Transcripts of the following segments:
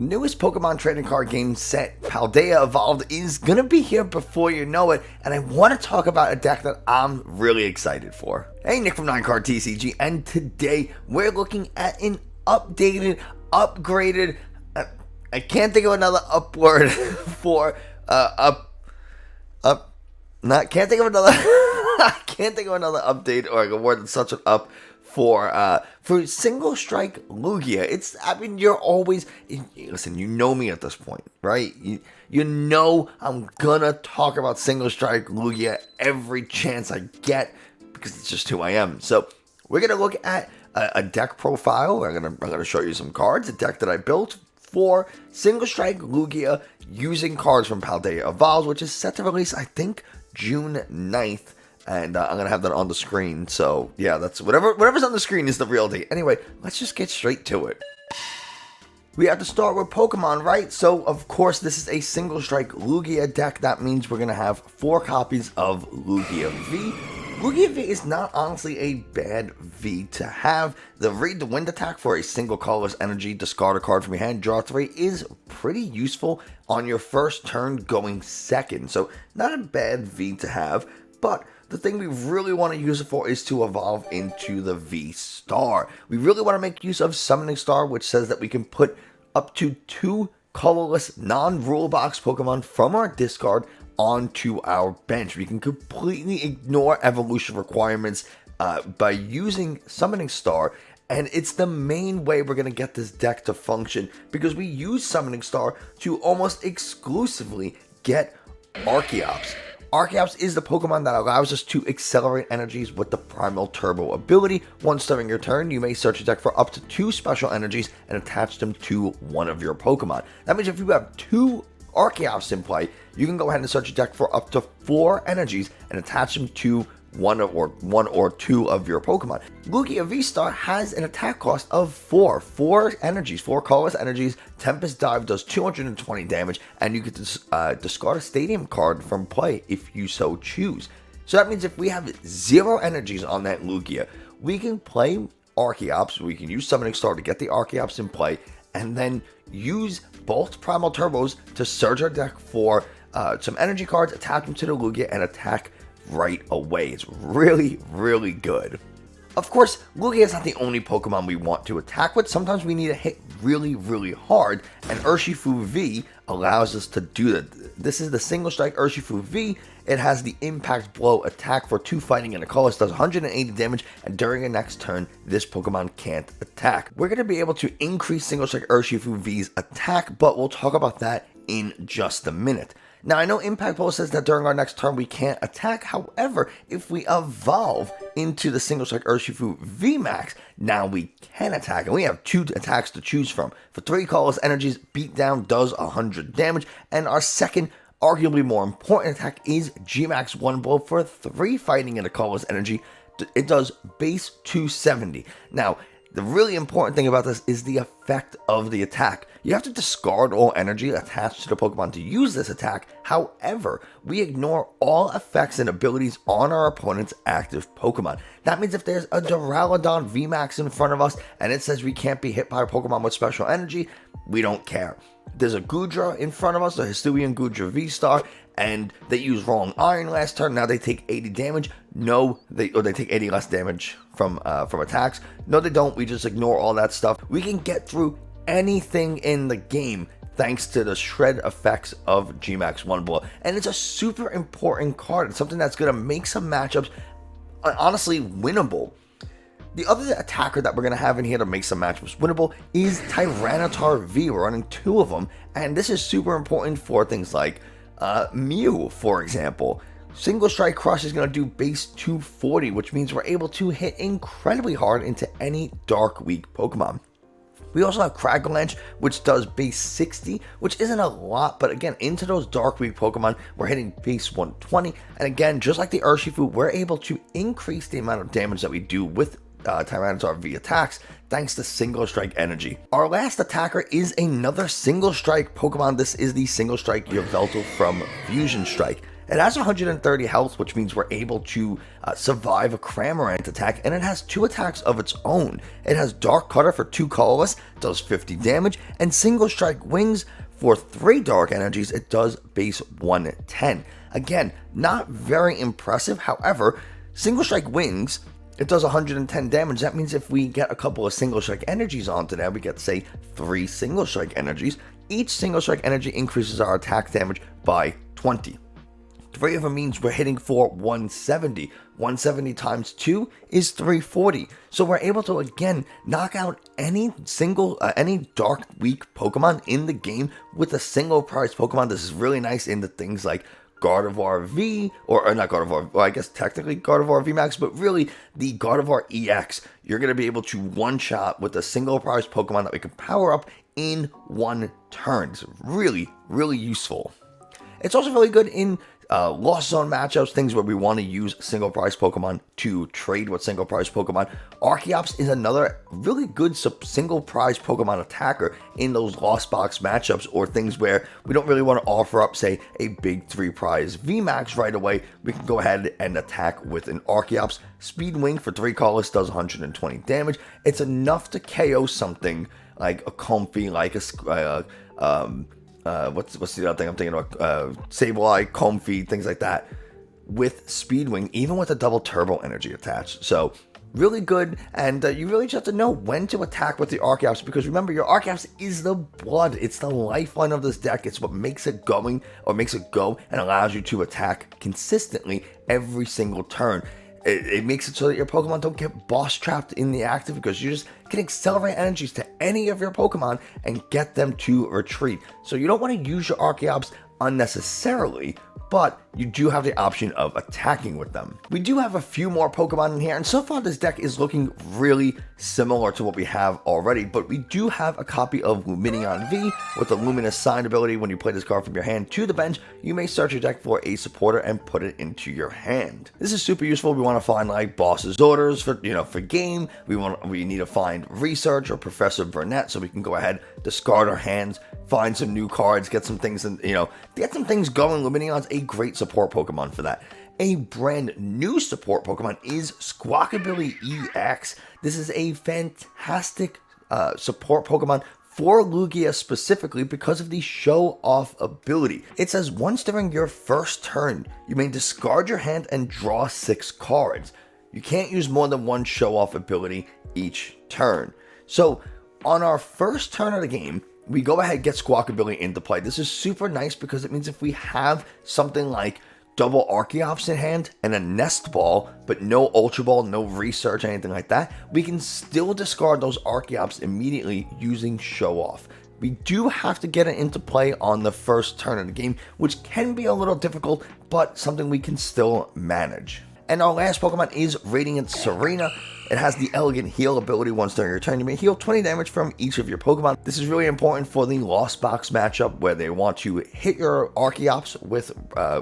newest Pokemon trading card game set, Paldea Evolved, is going to be here before you know it, and I want to talk about a deck that I'm really excited for. Hey, Nick from 9Card TCG, and today we're looking at an updated, upgraded, I can't think of another upward for, can't think of another, I can't think of another update or a word that's such an up for Single Strike Lugia. I mean, you're always, listen, you know me at this point, right? You know I'm gonna talk about Single Strike Lugia every chance I get because it's just who I am. So we're gonna look at a deck profile. I'm gonna show you some cards, a deck that I built for Single Strike Lugia using cards from Paldea Evolved, which is set to release, I think, June 9th. And I'm going to have that on the screen. So, yeah, that's whatever's on the screen is the real date. Anyway, let's just get straight to it. We have to start with Pokemon, right? So, of course, this is a Single Strike Lugia deck. That means we're going to have 4 copies of Lugia V. Lugia V is not honestly a bad V to have. The Read the Wind attack for a single colorless energy, discard a card from your hand, draw 3 is pretty useful on your first turn going second. So, not a bad V to have, but the thing we really want to use it for is to evolve into the V-Star. We really want to make use of Summoning Star, which says that we can put up to 2 colorless non-rule box Pokemon from our discard onto our bench. We can completely ignore evolution requirements by using Summoning Star, and it's the main way we're going to get this deck to function because we use Summoning Star to almost exclusively get Archeops. Archeops is the Pokemon that allows us to accelerate energies with the Primal Turbo ability. Once during your turn, you may search your deck for up to 2 special energies and attach them to one of your Pokemon. That means if you have 2 Archeops in play, you can go ahead and search your deck for up to 4 energies and attach them to one or two of your Pokemon. Lugia VSTAR has an attack cost of 4 energies, 4 colorless energies. Tempest Dive does 220 damage, and you get to discard a stadium card from play if you so choose. So that means if we have 0 energies on that Lugia, we can play Archeops, we can use Summoning Star to get the Archeops in play, and then use both Primal Turbos to search our deck for some energy cards, attach them to the Lugia, and attack right away. It's really, really good. Of course, Lugia is not the only Pokemon we want to attack with. Sometimes we need to hit really, really hard, and Urshifu V allows us to do that. This is the Single Strike Urshifu V. It has the Impact Blow attack for 2 fighting and a colorless, does 180 damage, and during the next turn, this Pokemon can't attack. We're going to be able to increase Single Strike Urshifu V's attack, but we'll talk about that in just a minute. Now, I know Impact Blow says that during our next turn we can't attack. However, if we evolve into the Single Strike Urshifu VMAX, now we can attack. And we have 2 attacks to choose from. For 3 colorless energies, Beatdown does 100 damage. And our second, arguably more important attack is G-Max 1 Blow for 3 fighting and a colorless energy. It does base 270. Now, the really important thing about this is the effect of the attack. You have to discard all energy attached to the Pokemon to use this attack. However, we ignore all effects and abilities on our opponent's active Pokemon. That means if there's a Duraludon VMAX in front of us and it says we can't be hit by a Pokemon with special energy, we don't care. There's a Goodra in front of us, a Hisuian Goodra V-Star, and they used Wrong Iron last turn. Now they take 80 damage. No, they take 80 less damage from attacks. No, they don't. We just ignore all that stuff. We can get through anything in the game thanks to the shred effects of G-Max 1 Blow. And it's a super important card. It's something that's going to make some matchups honestly winnable. The other attacker that we're going to have in here to make some matchups winnable is Tyranitar V. We're running 2 of them, and this is super important for things like Mew, for example. Single Strike Crush is going to do base 240, which means we're able to hit incredibly hard into any Dark Weak Pokemon. We also have Cragalanche, which does base 60, which isn't a lot, but again, into those Dark Weak Pokemon, we're hitting base 120, and again, just like the Urshifu, we're able to increase the amount of damage that we do with Tyranitar V attacks thanks to Single Strike energy. Our last attacker is another Single Strike Pokemon. This is the Single Strike Yveltal from Fusion Strike. It has 130 health, which means we're able to survive a Cramorant attack, and it has 2 attacks of its own. It has Dark Cutter for 2 colorless, does 50 damage, and Single Strike Wings for 3 dark energies, it does base 110. Again, not very impressive. However, Single Strike Wings, it does 110 damage. That means if we get a couple of Single Strike energies onto that, we get, say, 3 Single Strike energies. Each Single Strike energy increases our attack damage by 20. 3 of them means we're hitting for 170. 170 times 2 is 340. So we're able to, again, knock out any dark weak Pokemon in the game with a single prize Pokemon. This is really nice into things like Gardevoir V, or not Gardevoir, well, I guess technically Gardevoir VMAX, but really the Gardevoir EX. You're going to be able to one-shot with a single prize Pokemon that we can power up in 1 turn. It's really, really useful. It's also really good in Lost Zone matchups, things where we want to use single prize Pokemon to trade with single prize Pokemon. Archeops is another really good single prize Pokemon attacker in those Lost Box matchups, or things where we don't really want to offer up, say, a big 3 prize VMAX right away. We can go ahead and attack with an Archeops. Speed Wing for 3 colors does 120 damage. It's enough to KO something like a Comfey, like a what's the other thing I'm thinking about? Sableye, Comfey, things like that. With Speed Wing, even with a double turbo energy attached. So really good, and you really just have to know when to attack with the Archeops, because remember, your Archeops is the blood. It's the lifeline of this deck. It's what makes it going, or makes it go, and allows you to attack consistently every single turn. It makes it so that your Pokemon don't get boss trapped in the active, because you just can accelerate energies to any of your Pokemon and get them to retreat. So you don't want to use your Archeops unnecessarily, but you do have the option of attacking with them. We do have a few more Pokemon in here, and so far this deck is looking really similar to what we have already, but we do have a copy of Lumineon V with the Luminous Sign ability. When you play this card from your hand to the bench, you may search your deck for a supporter and put it into your hand. This is super useful. We want to find like Boss's Orders for game. We need to find Research or Professor Burnet, so we can go ahead, discard our hands, find some new cards, get some things, and get some things going. Lumineon's a great support Pokemon for that. A brand new support Pokemon is Squawkabilly EX. This is a fantastic support Pokemon for Lugia specifically because of the show off ability. It says once during your first turn, you may discard your hand and draw 6 cards. You can't use more than 1 show off ability each turn. So on our first turn of the game, we go ahead and get Squawkabilly into play. This is super nice because it means if we have something like double Archeops in hand and a Nest Ball, but no Ultra Ball, no Research, anything like that, we can still discard those Archeops immediately using Show Off. We do have to get it into play on the first turn of the game, which can be a little difficult, but something we can still manage. And our last Pokemon is Radiant Tsareena. It has the Elegant Heal ability. Once during your turn, you may heal 20 damage from each of your Pokemon. This is really important for the Lost Box matchup, where they want to hit your Archeops with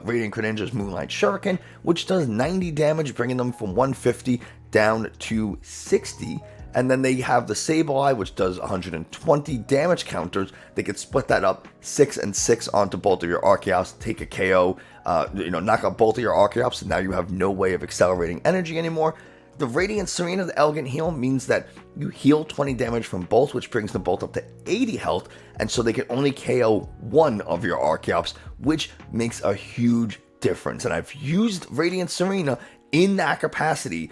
Radiant Greninja's Moonlight Shuriken, which does 90 damage, bringing them from 150 down to 60. And then they have the Sableye, which does 120 damage counters. They could split that up 6 and 6 onto both of your Archeops, take a KO, knock out both of your Archeops, and now you have no way of accelerating energy anymore. The Radiant Tsareena, the Elegant Heal, means that you heal 20 damage from both, which brings them both up to 80 health, and so they can only KO 1 of your Archeops, which makes a huge difference. And I've used Radiant Tsareena in that capacity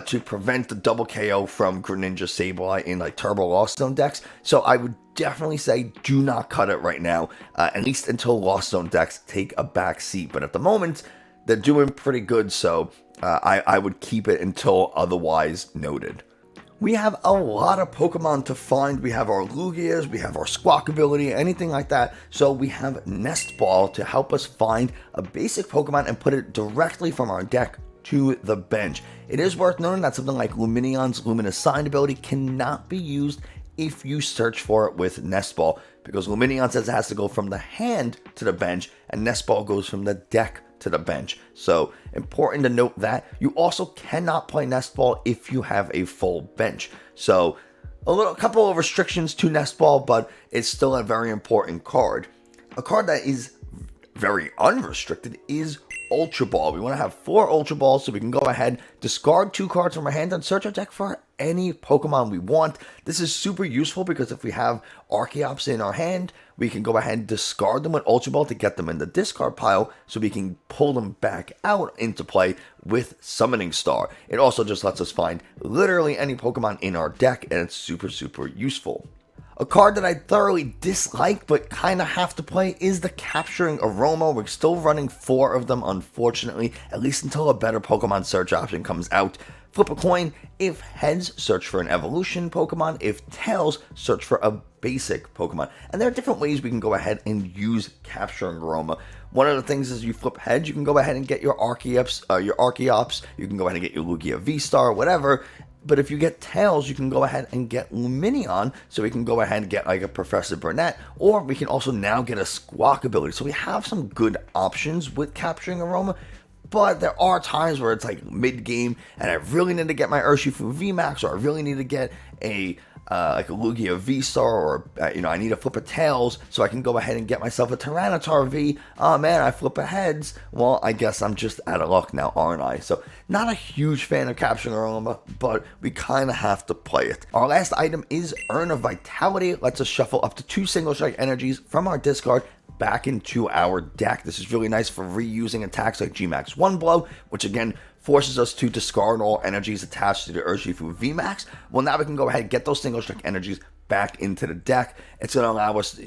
to prevent the double KO from Greninja Sableye in like Turbo Lost Zone decks. So I would definitely say do not cut it right now, at least until Lost Zone decks take a back seat. But at the moment, they're doing pretty good, so I would keep it until otherwise noted. We have a lot of Pokemon to find. We have our Lugias, we have our Squawkabilly, anything like that. So we have Nest Ball to help us find a basic Pokemon and put it directly from our deck to the bench. It is worth noting that something like Lumineon's Luminous Sign ability cannot be used if you search for it with Nest Ball, because Lumineon says it has to go from the hand to the bench, and Nest Ball goes from the deck to the bench. So important to note that. You also cannot play Nest Ball if you have a full bench. So a couple of restrictions to Nest Ball, but it's still a very important card. A card that is very unrestricted is Ultra Ball. We want to have 4 Ultra Balls so we can go ahead, discard 2 cards from our hand, and search our deck for any Pokemon we want. This is super useful because if we have Archeops in our hand, we can go ahead and discard them with Ultra Ball to get them in the discard pile so we can pull them back out into play with Summoning Star. It also just lets us find literally any Pokemon in our deck, and it's super, super useful. A card that I thoroughly dislike but kind of have to play is the Capturing Aroma. We're still running 4 of them, unfortunately, at least until a better Pokemon search option comes out. Flip a coin. If heads, search for an evolution Pokemon. If tails, search for a basic Pokemon. And there are different ways we can go ahead and use Capturing Aroma. One of the things is you flip heads, you can go ahead and get your Archeops, you can go ahead and get your Lugia VSTAR, whatever. But if you get tails, you can go ahead and get Lumineon, so we can go ahead and get like a Professor Burnet, or we can also now get a Squawkabilly. So we have some good options with Capturing Aroma, but there are times where it's like mid-game, and I really need to get my Urshifu VMAX, or I really need to get a like a Lugia VSTAR, or I need to flip a tails so I can go ahead and get myself a Tyranitar V. Oh man, I flip a heads. Well, I guess I'm just out of luck now, aren't I? So not a huge fan of Capturing Aroma, but we kind of have to play it. Our last item is Urn of Vitality. It lets us shuffle up to 2 single strike energies from our discard back into our deck. This is really nice for reusing attacks like VMAX 1 Blow, which again forces us to discard all energies attached to the Urshifu VMAX. Well, now we can go ahead and get those single strike energies back into the deck. It's going to allow us,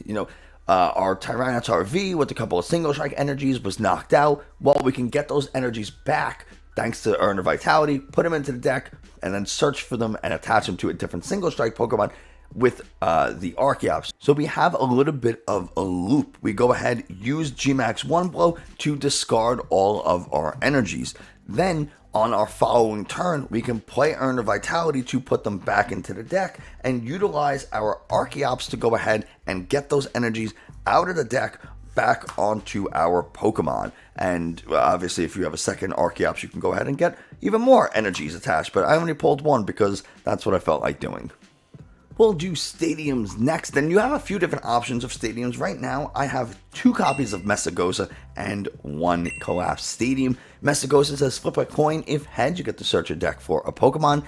our Tyranitar V with a couple of single strike energies was knocked out. Well, we can get those energies back thanks to Urn of Vitality, put them into the deck, and then search for them and attach them to a different single strike Pokemon with the Archeops. So we have a little bit of a loop. We go ahead, use VMAX 1 Blow to discard all of our energies. Then on our following turn, we can play Urn of Vitality to put them back into the deck and utilize our Archeops to go ahead and get those energies out of the deck back onto our Pokemon. And obviously if you have a second Archeops, you can go ahead and get even more energies attached, but I only pulled 1 because that's what I felt like doing. We'll do stadiums next, and you have a few different options of stadiums. Right now, I have 2 copies of Mesagoza and 1 Collapsed Stadium. Mesagoza says flip a coin. If heads, you get to search a deck for a Pokemon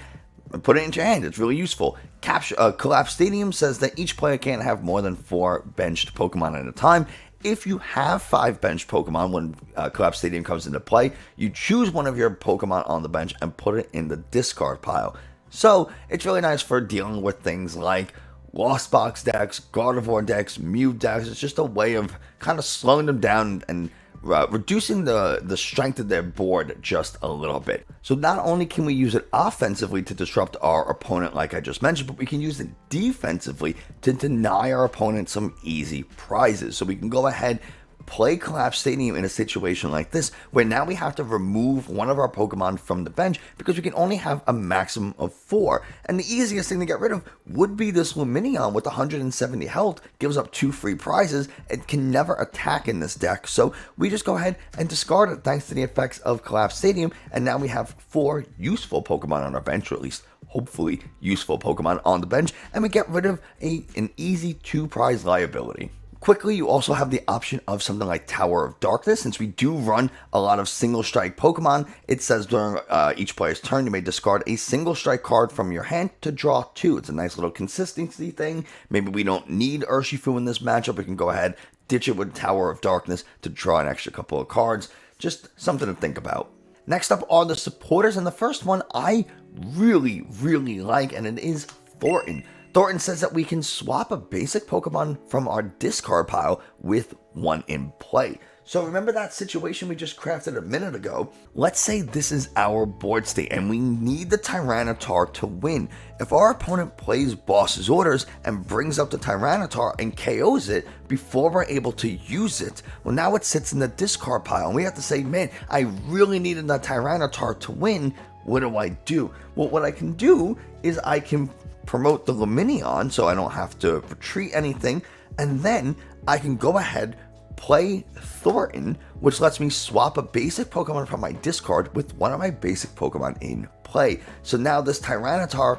and put it into your hand. It's really useful. Collapsed Stadium says that each player can't have more than 4 benched Pokemon at a time. If you have 5 benched Pokemon when Collapsed Stadium comes into play, you choose one of your Pokemon on the bench and put it in the discard pile. So it's really nice for dealing with things like Lost Box decks, Gardevoir decks, Mew decks. It's just a way of kind of slowing them down and reducing the strength of their board just a little bit. So not only can we use it offensively to disrupt our opponent like I just mentioned, but we can use it defensively to deny our opponent some easy prizes. So we can go ahead, play Collapsed Stadium in a situation like this, where now we have to remove one of our Pokemon from the bench because we can only have a maximum of 4. And the easiest thing to get rid of would be this Lumineon with 170 health, gives up 2 free prizes, and can never attack in this deck. So we just go ahead and discard it thanks to the effects of Collapsed Stadium, and now we have 4 useful Pokemon on our bench, or at least hopefully useful Pokemon on the bench, and we get rid of an easy 2 prize liability. Quickly, you also have the option of something like Tower of Darkness. Since we do run a lot of single strike Pokemon, it says during each player's turn, you may discard a single strike card from your hand to draw 2. It's a nice little consistency thing. Maybe we don't need Urshifu in this matchup. We can go ahead, ditch it with Tower of Darkness to draw an extra couple of cards. Just something to think about. Next up are the supporters, and the first one I really, really like, and it is Thorton. Thorton says that we can swap a basic Pokemon from our discard pile with one in play. So remember that situation we just crafted a minute ago? Let's say this is our board state and we need the Tyranitar to win. If our opponent plays Boss's Orders and brings up the Tyranitar and KOs it before we're able to use it, well, now it sits in the discard pile and we have to say, man, I really needed that Tyranitar to win. What do I do? Well, what I can do is I can promote the Lumineon so I don't have to retreat anything, and then I can go ahead, play Thorton, which lets me swap a basic Pokemon from my discard with one of my basic Pokemon in play. So now this Tyranitar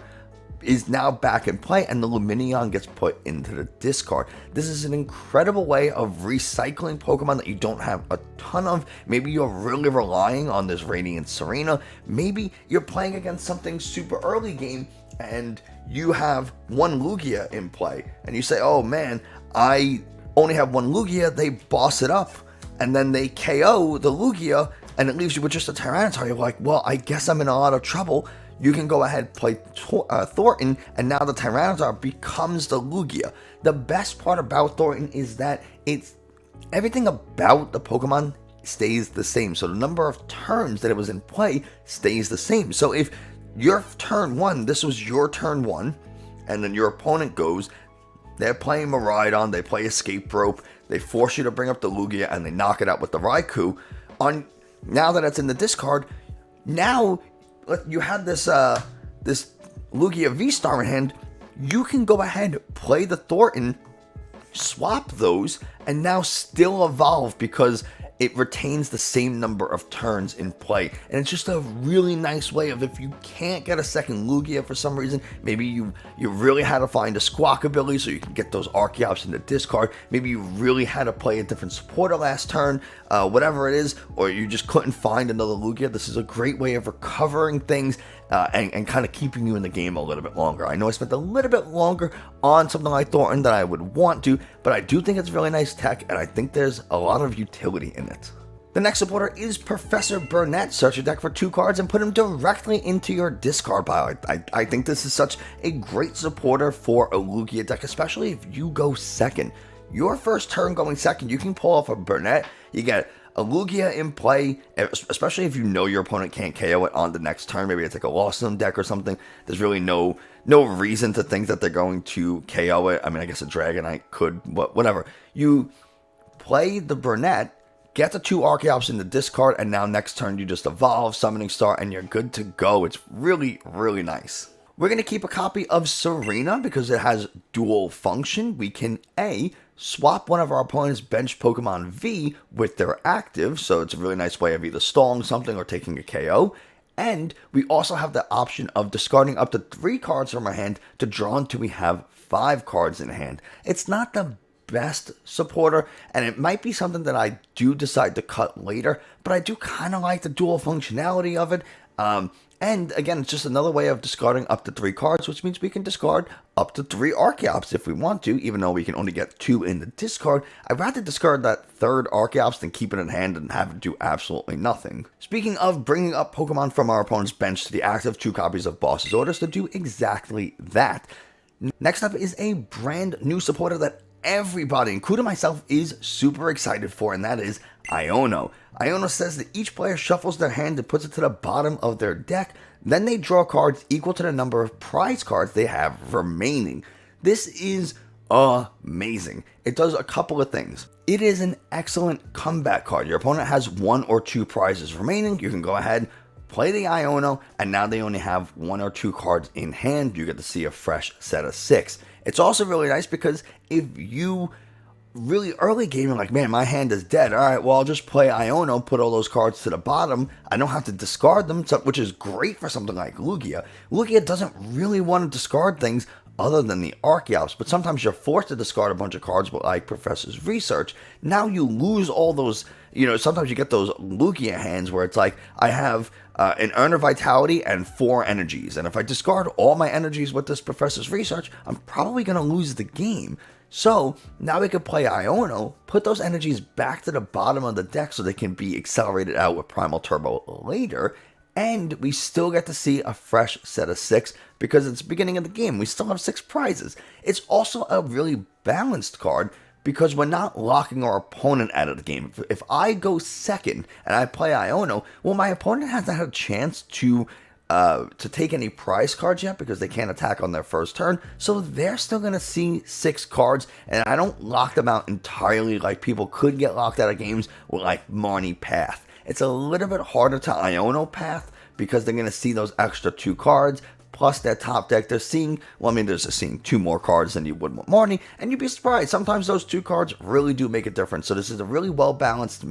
is now back in play, and the Lumineon gets put into the discard. This is an incredible way of recycling Pokemon that you don't have a ton of. Maybe you're really relying on this Radiant Tsareena. Maybe you're playing against something super early game and you have one Lugia in play, and you say, oh man, I only have one Lugia. They boss it up, and then they KO the Lugia, and it leaves you with just a Tyranitar. You're like, well, I guess I'm in a lot of trouble. You can go ahead and play Thorton, and now the Tyranitar becomes the Lugia. The best part about Thorton is that everything about the Pokemon stays the same. So the number of turns that it was in play stays the same. So if your turn 1, this was your turn 1, and then your opponent goes, they're playing Miraidon, they play Escape Rope, they force you to bring up the Lugia, and they knock it out with the Raikou. Now that it's in the discard, now you had this Lugia VSTAR in hand, you can go ahead, play the Thorton, swap those, and now still evolve because it retains the same number of turns in play. And it's just a really nice way of, if you can't get a second Lugia for some reason, maybe you really had to find a Squawkabilly so you can get those Archeops in the discard, maybe you really had to play a different supporter last turn, whatever it is, or you just couldn't find another Lugia, this is a great way of recovering things and kind of keeping you in the game a little bit longer. I know I spent a little bit longer on something like Thornton than I would want to, but I do think it's really nice tech, and I think there's a lot of utility in it. The next supporter is Professor Burnet. Search your deck for 2 cards and put them directly into your discard pile. I think this is such a great supporter for a Lugia deck, especially if you go second. Your first turn going second, you can pull off a Burnet, you get a Lugia in play, especially if you know your opponent can't KO it on the next turn. Maybe it's like a Lost Zone deck or something. There's really no reason to think that they're going to KO it. I mean, I guess a Dragonite could, but whatever. You play the Burnet, get the 2 Archeops in the discard, and now next turn you just evolve, Summoning Star, and you're good to go. It's really, really nice. We're going to keep a copy of Serena because it has dual function. We can swap one of our opponent's bench Pokemon V with their active, so it's a really nice way of either stalling something or taking a KO. And we also have the option of discarding up to 3 cards from our hand to draw until we have 5 cards in hand. It's not the best supporter, and it might be something that I do decide to cut later, but I do kind of like the dual functionality of it. And again, it's just another way of discarding up to 3 cards, which means we can discard up to 3 Archeops if we want to, even though we can only get 2 in the discard. I'd rather discard that 3rd Archeops than keep it in hand and have it do absolutely nothing. Speaking of bringing up Pokemon from our opponent's bench to the active, 2 copies of Boss's Orders to do exactly that. Next up is a brand new supporter that everybody, including myself, is super excited for, and that is Iono. Iono says that each player shuffles their hand and puts it to the bottom of their deck, then they draw cards equal to the number of prize cards they have remaining. This is amazing. It does a couple of things. It is an excellent comeback card. Your opponent has 1 or 2 prizes remaining. You can go ahead, play the Iono, and now they only have 1 or 2 cards in hand. You get to see a fresh set of 6. It's also really nice because if you really early game, you're like, man, my hand is dead. All right, well, I'll just play Iono, put all those cards to the bottom. I don't have to discard them, which is great for something like Lugia. Lugia doesn't really want to discard things other than the Archeops, but sometimes you're forced to discard a bunch of cards, but like Professor's Research, now you lose all those, sometimes you get those Lugia hands where it's like, I have an Urn of Vitality and 4 energies, and if I discard all my energies with this Professor's Research, I'm probably going to lose the game. So now we can play Iono, put those energies back to the bottom of the deck so they can be accelerated out with Primal Turbo later, and we still get to see a fresh set of 6 because it's the beginning of the game. We still have 6 prizes. It's also a really balanced card because we're not locking our opponent out of the game. If I go second and I play Iono, well, my opponent hasn't had a chance to take any prize cards yet because they can't attack on their first turn, so they're still going to see 6 cards, and I don't lock them out entirely like people could get locked out of games with like Marnie Path. It's a little bit harder to Iono Path because they're going to see those extra 2 cards, plus their top deck, they're seeing, they're seeing 2 more cards than you would with Marnie, and you'd be surprised, sometimes those 2 cards really do make a difference. So this is a really well-balanced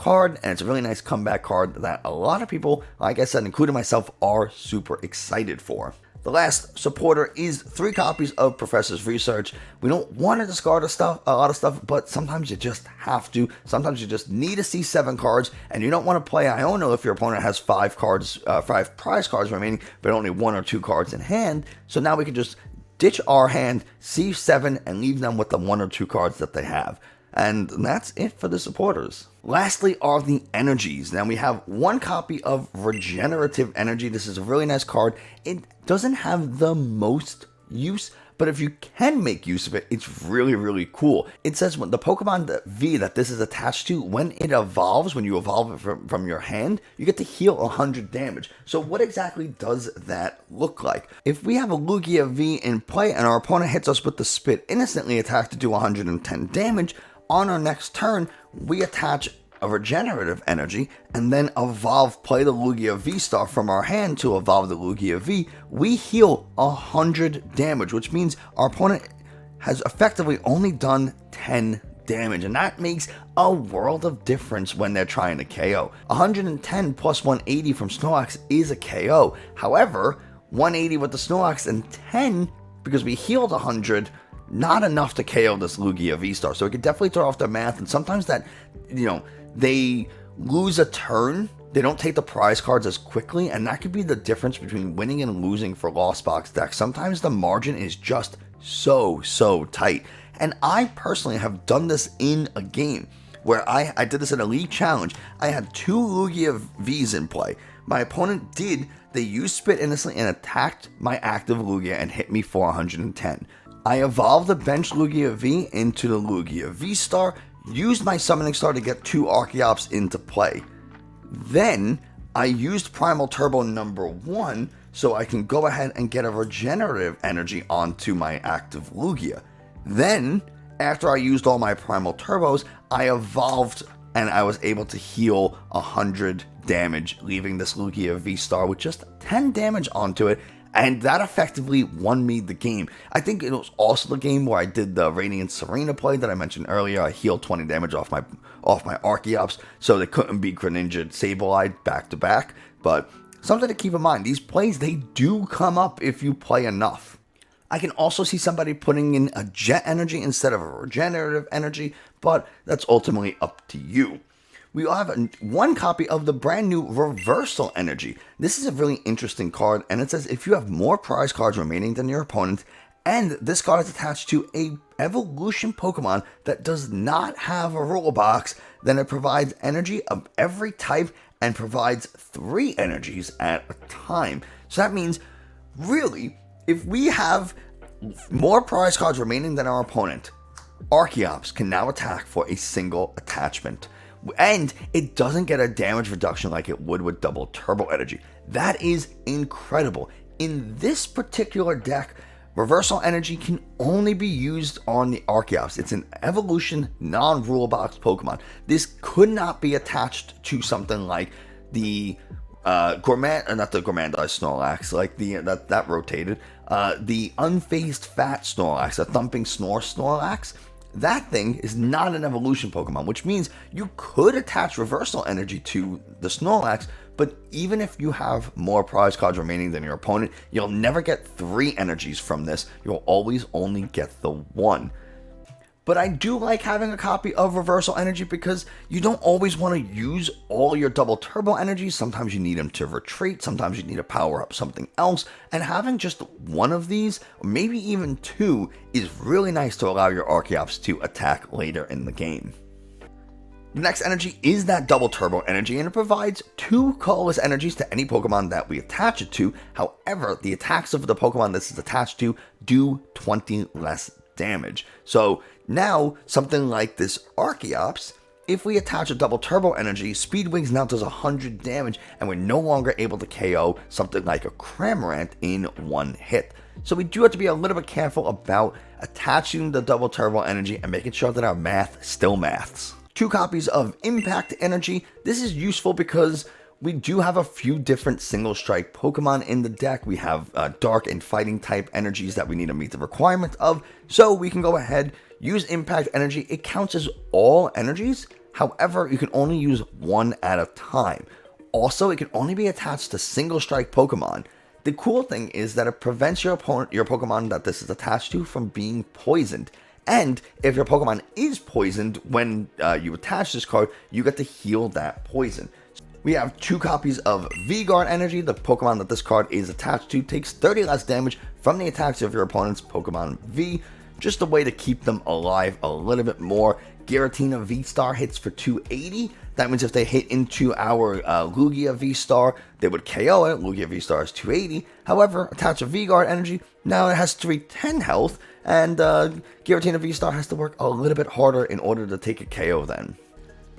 card, and it's a really nice comeback card that a lot of people, like I said, including myself, are super excited for. The last supporter is 3 copies of Professor's Research. We don't want to discard a lot of stuff, but sometimes you just have to. Sometimes you just need to see 7 cards, and you don't want to play Iono if your opponent has 5 prize cards remaining, but only 1 or 2 cards in hand. So now we can just ditch our hand, see 7, and leave them with the 1 or 2 cards that they have. And that's it for the supporters. Lastly are the energies. Now we have 1 copy of Regenerative Energy. This is a really nice card. It doesn't have the most use, but if you can make use of it, it's really, really cool. It says when the Pokemon V that this is attached to, when it evolves, when you evolve it from your hand, you get to heal 100 damage. So what exactly does that look like? If we have a Lugia V in play and our opponent hits us with the Spit Innocently attack to do 110 damage, on our next turn, we attach a Regenerative Energy and then play the Lugia VSTAR from our hand to evolve the Lugia V. We heal 100 damage, which means our opponent has effectively only done 10 damage, and that makes a world of difference when they're trying to KO. 110 plus 180 from Snorlax is a KO. However, 180 with the Snorlax and 10, because we healed 100, not enough to KO this Lugia VSTAR. So it could definitely throw off their math, and sometimes that, they lose a turn. They don't take the prize cards as quickly, and that could be the difference between winning and losing for Lost Box decks. Sometimes the margin is just so tight. And I personally have done this in a game where I did this in a league challenge. I had 2 Lugia Vs in play. My opponent they used Spit Innocently and attacked my active Lugia and hit me for 110. I evolved the bench Lugia V into the Lugia VSTAR, used my Summoning Star to get 2 Archeops into play. Then, I used Primal Turbo number 1 so I can go ahead and get a Regenerative Energy onto my active Lugia. Then, after I used all my Primal Turbos, I evolved and I was able to heal 100 damage, leaving this Lugia VSTAR with just 10 damage onto it. And that effectively won me the game. I think it was also the game where I did the Radiant Tsareena play that I mentioned earlier. I healed 20 damage off my Archeops, so they couldn't be Greninja Sableye back to back. But something to keep in mind, these plays, they do come up if you play enough. I can also see somebody putting in a Jet Energy instead of a Regenerative Energy, but that's ultimately up to you. We have 1 copy of the brand new Reversal Energy. This is a really interesting card, and it says if you have more prize cards remaining than your opponent, and this card is attached to a evolution Pokemon that does not have a rule box, then it provides energy of every type and provides 3 energies at a time. So that means, really, if we have more prize cards remaining than our opponent, Archeops can now attack for a single attachment. And it doesn't get a damage reduction like it would with double turbo energy. That is incredible. In this particular deck, Reversal Energy can only be used on the Archeops. It's an evolution non-rule box Pokemon. This could not be attached to something like the Snorlax, like that rotated. The Unfazed Fat Snorlax, a Thumping Snore Snorlax. That thing is not an evolution Pokemon, which means you could attach Reversal Energy to the Snorlax, but even if you have more prize cards remaining than your opponent, you'll never get 3 energies from this. You'll always only get the 1. But I do like having a copy of Reversal Energy because you don't always want to use all your double turbo energies. Sometimes you need them to retreat. Sometimes you need to power up something else. And having just 1 of these, or maybe even 2, is really nice to allow your Archeops to attack later in the game. The next energy is that double turbo energy, and it provides 2 colorless energies to any Pokemon that we attach it to. However, the attacks of the Pokemon this is attached to do 20 less damage. So now, something like this Archeops, if we attach a double turbo energy, Speed Wings now does 100 damage, and we're no longer able to KO something like a Cramorant in 1 hit. So we do have to be a little bit careful about attaching the double turbo energy and making sure that our math still maths. 2 copies of Impact Energy. This is useful because we do have a few different single strike Pokemon in the deck. We have dark and fighting type energies that we need to meet the requirement of. So we can go ahead, use Impact Energy. It counts as all energies. However, you can only use one at a time. Also, it can only be attached to single strike Pokemon. The cool thing is that it prevents your Pokemon that this is attached to from being poisoned. And if your Pokemon is poisoned when you attach this card, you get to heal that poison. We have 2 copies of V-Guard Energy. The Pokemon that this card is attached to takes 30 less damage from the attacks of your opponent's Pokemon V. Just a way to keep them alive a little bit more. Giratina V-Star hits for 280. That means if they hit into our Lugia V-Star, they would KO it. Lugia V-Star is 280. However, attach a V-Guard Energy. Now it has 310 health. And Giratina V-Star has to work a little bit harder in order to take a KO then.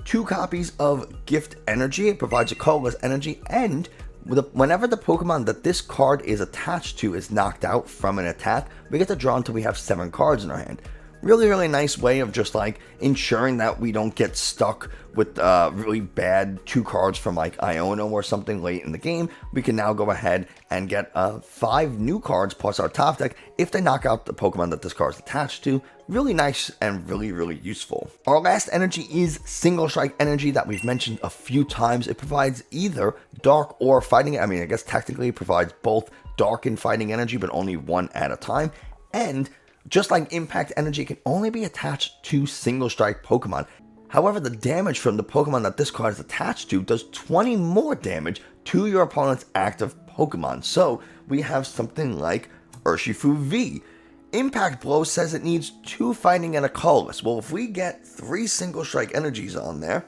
2 copies of Gift Energy. It provides a colorless energy, and whenever the Pokemon that this card is attached to is knocked out from an attack, we get to draw until we have 7 cards in our hand. Really, really nice way of just like ensuring that we don't get stuck with really bad 2 cards from like Iono or something late in the game. We can now go ahead and get 5 new cards plus our top deck if they knock out the Pokemon that this card is attached to. Really nice and really, really useful. Our last energy is Single Strike Energy that we've mentioned a few times. It provides either Dark or Fighting. I mean, I guess technically it provides both Dark and Fighting Energy, but only one at a time. And just like Impact Energy, can only be attached to Single Strike Pokemon. However, the damage from the Pokemon that this card is attached to does 20 more damage to your opponent's active Pokemon. So we have something like Urshifu V. Impact Blow says it needs 2 Fighting and a Colorless. Well, if we get 3 Single Strike Energies on there,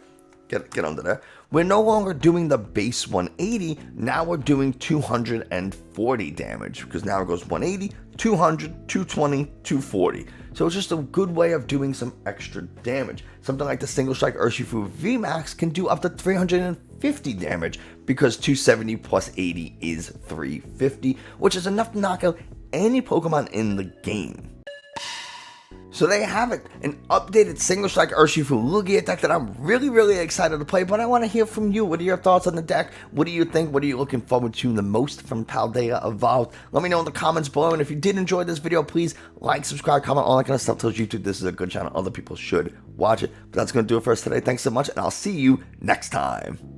get under there, we're no longer doing the base 180, now we're doing 240 damage, because now it goes 180, 200, 220, 240. So it's just a good way of doing some extra damage. Something like the Single Strike Urshifu VMAX can do up to 350 damage, because 270 plus 80 is 350, which is enough to knock out any Pokemon in the game. So there you have it, an updated Single Strike Urshifu Lugia deck that I'm really, really excited to play, but I want to hear from you. What are your thoughts on the deck? What do you think? What are you looking forward to the most from Paldea Evolved? Let me know in the comments below, and if you did enjoy this video, please like, subscribe, comment, all that kind of stuff. Tells YouTube this is a good channel. Other people should watch it. But that's going to do it for us today. Thanks so much, and I'll see you next time.